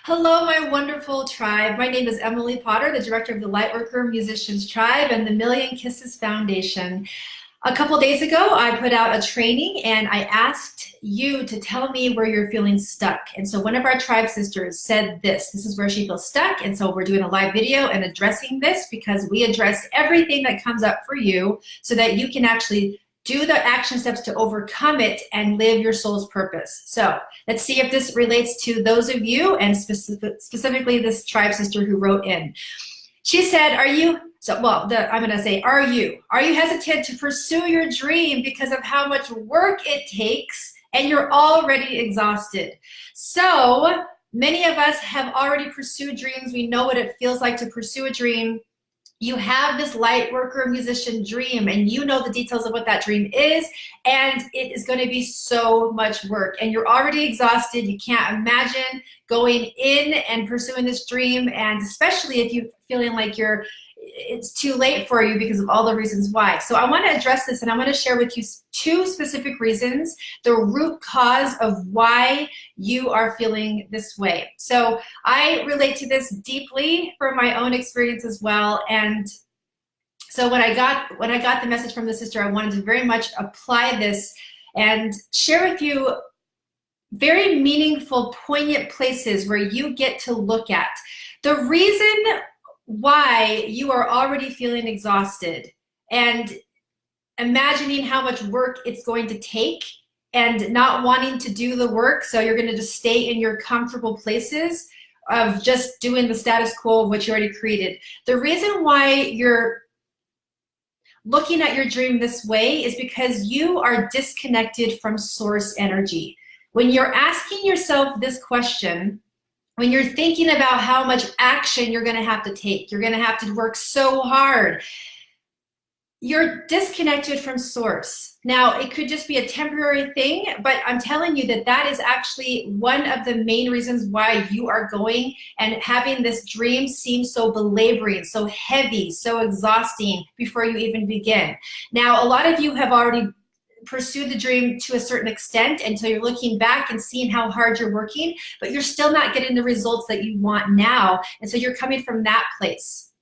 Hello, my wonderful tribe. My name is Emily Potter, the director of the Lightworker Musicians Tribe and the Million Kisses Foundation. A couple days ago, I put out a training and I asked you to tell me where you're feeling stuck. And so one of our tribe sisters said this is where she feels stuck. And so we're doing a live video and addressing this because we address everything that comes up for you so that you can actually do the action steps to overcome it and live your soul's purpose. So let's see if this relates to those of you and specifically this tribe sister who wrote in. She said, I'm gonna say, are you hesitant to pursue your dream because of how much work it takes and you're already exhausted? So many of us have already pursued dreams. We know what it feels like to pursue a dream. You have this light worker musician dream and you know the details of what that dream is, and it is going to be so much work and you're already exhausted. You can't imagine going in and pursuing this dream, and especially if you're feeling like it's too late for you because of all the reasons why. So I want to address this, and I want to share with you two specific reasons, the root cause of why you are feeling this way. So I relate to this deeply from my own experience as well. And so when I got the message from the sister, I wanted to very much apply this and share with you very meaningful, poignant places where you get to look at the reason why you are already feeling exhausted and imagining how much work it's going to take and not wanting to do the work. So you're going to just stay in your comfortable places of just doing the status quo of what you already created. The reason why you're looking at your dream this way is because you are disconnected from source energy. When you're asking yourself this question, when you're thinking about how much action you're going to have to take, you're going to have to work so hard, you're disconnected from source. Now, it could just be a temporary thing, but I'm telling you that is actually one of the main reasons why you are going and having this dream seem so belaboring, so heavy, so exhausting before you even begin. Now, a lot of you have already pursue the dream to a certain extent, and so you're looking back and seeing how hard you're working, but you're still not getting the results that you want now, and so you're coming from that place.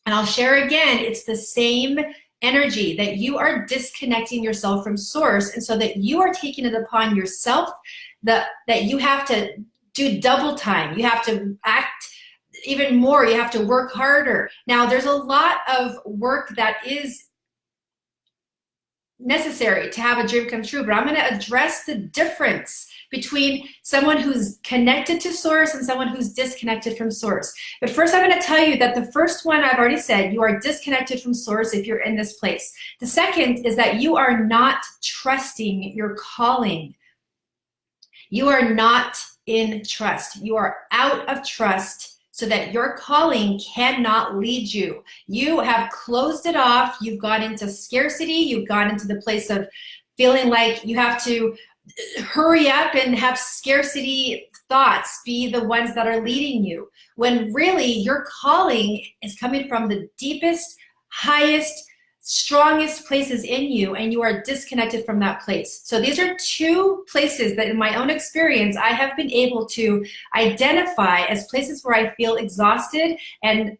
And I'll share again, it's the same energy that you are disconnecting yourself from source, and so that you are taking it upon yourself that you have to do double time, you have to act even more, you have to work harder. Now, there's a lot of work that is necessary to have a dream come true, but I'm going to address the difference between someone who's connected to source and someone who's disconnected from source. But first, I'm going to tell you that the first one I've already said, you are disconnected from source if you're in this place. The second is that you are not trusting your calling. You are not in trust. You are out of trust, so that your calling cannot lead you. You have closed it off. You've gone into scarcity. You've gone into the place of feeling like you have to hurry up and have scarcity thoughts be the ones that are leading you, when really your calling is coming from the deepest, highest, strongest places in you, and you are disconnected from that place. So these are two places that in my own experience I have been able to identify as places where I feel exhausted and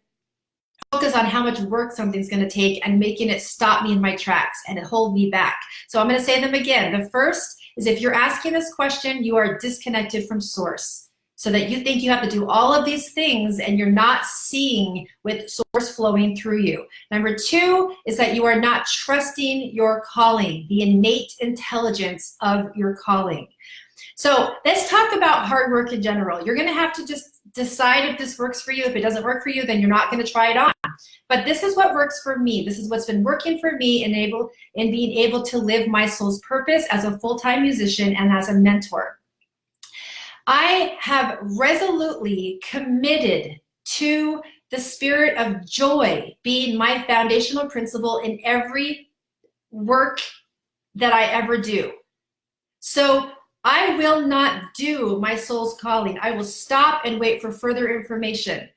focus on how much work something's going to take and making it stop me in my tracks and hold me back. So I'm going to say them again. The first is, if you're asking this question, you are disconnected from source, so that you think you have to do all of these things and you're not seeing with source flowing through you. Number two is that you are not trusting your calling, the innate intelligence of your calling. So let's talk about hard work in general. You're going to have to just decide if this works for you. If it doesn't work for you, then you're not going to try it on. But this is what works for me. This is what's been working for me in being able to live my soul's purpose as a full-time musician and as a mentor. I have resolutely committed to the spirit of joy being my foundational principle in every work that I ever do. So I will not do my soul's calling. I will stop and wait for further information.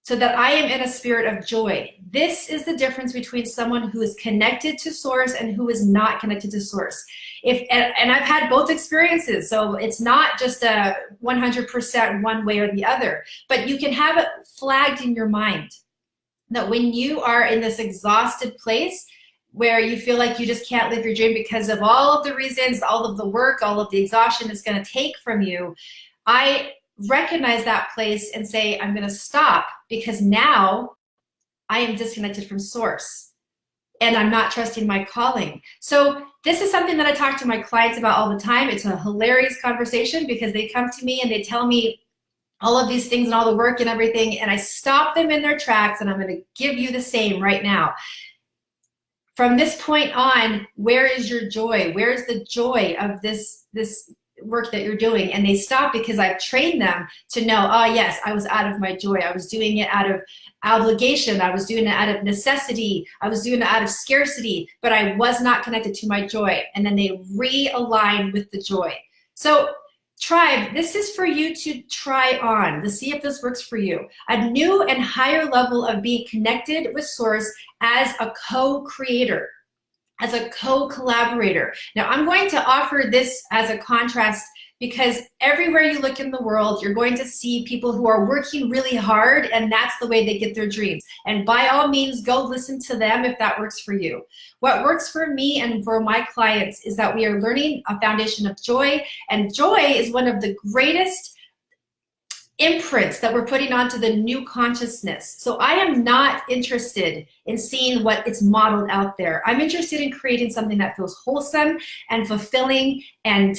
so that I am in a spirit of joy. This is the difference between someone who is connected to source and who is not connected to source. And I've had both experiences, so it's not just a 100% one way or the other, but you can have it flagged in your mind that when you are in this exhausted place where you feel like you just can't live your dream because of all of the reasons, all of the work, all of the exhaustion it's going to take from you, I recognize that place and say, I'm going to stop, because now I am disconnected from source and I'm not trusting my calling. So this is something that I talk to my clients about all the time. It's a hilarious conversation because they come to me and they tell me all of these things and all the work and everything, and I stop them in their tracks, and I'm going to give you the same right now. From this point on, where is your joy? Where is the joy of this work that you're doing? And they stop because I've trained them to know, oh yes, I was out of my joy. I was doing it out of obligation. I was doing it out of necessity. I was doing it out of scarcity, but I was not connected to my joy. And then they realign with the joy. So tribe, this is for you to try on to see if this works for you. A new and higher level of being connected with source as a co-creator, as a co-collaborator. Now, I'm going to offer this as a contrast because everywhere you look in the world, you're going to see people who are working really hard, and that's the way they get their dreams. And by all means, go listen to them if that works for you. What works for me and for my clients is that we are learning a foundation of joy, and joy is one of the greatest imprints that we're putting onto the new consciousness. So I am not interested in seeing what is modeled out there. I'm interested in creating something that feels wholesome and fulfilling and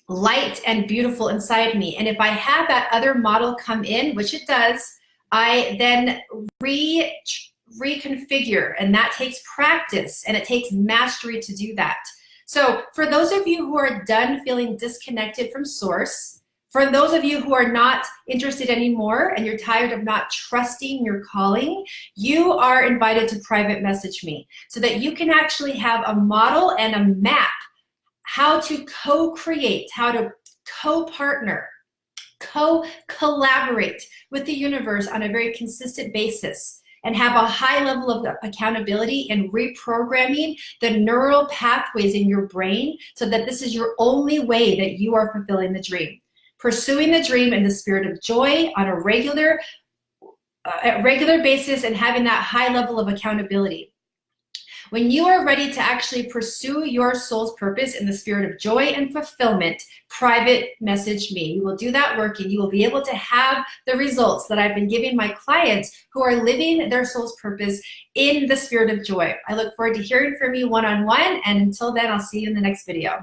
light and beautiful inside me. And if I have that other model come in, which it does, I then reconfigure, and that takes practice and it takes mastery to do that. So for those of you who are done feeling disconnected from source, for those of you who are not interested anymore and you're tired of not trusting your calling, you are invited to private message me so that you can actually have a model and a map how to co-create, how to co-partner, co-collaborate with the universe on a very consistent basis, and have a high level of accountability in reprogramming the neural pathways in your brain so that this is your only way that you are fulfilling the dream. Pursuing the dream in the spirit of joy on a regular basis, and having that high level of accountability. When you are ready to actually pursue your soul's purpose in the spirit of joy and fulfillment, private message me. You will do that work, and you will be able to have the results that I've been giving my clients who are living their soul's purpose in the spirit of joy. I look forward to hearing from you one-on-one, and until then, I'll see you in the next video.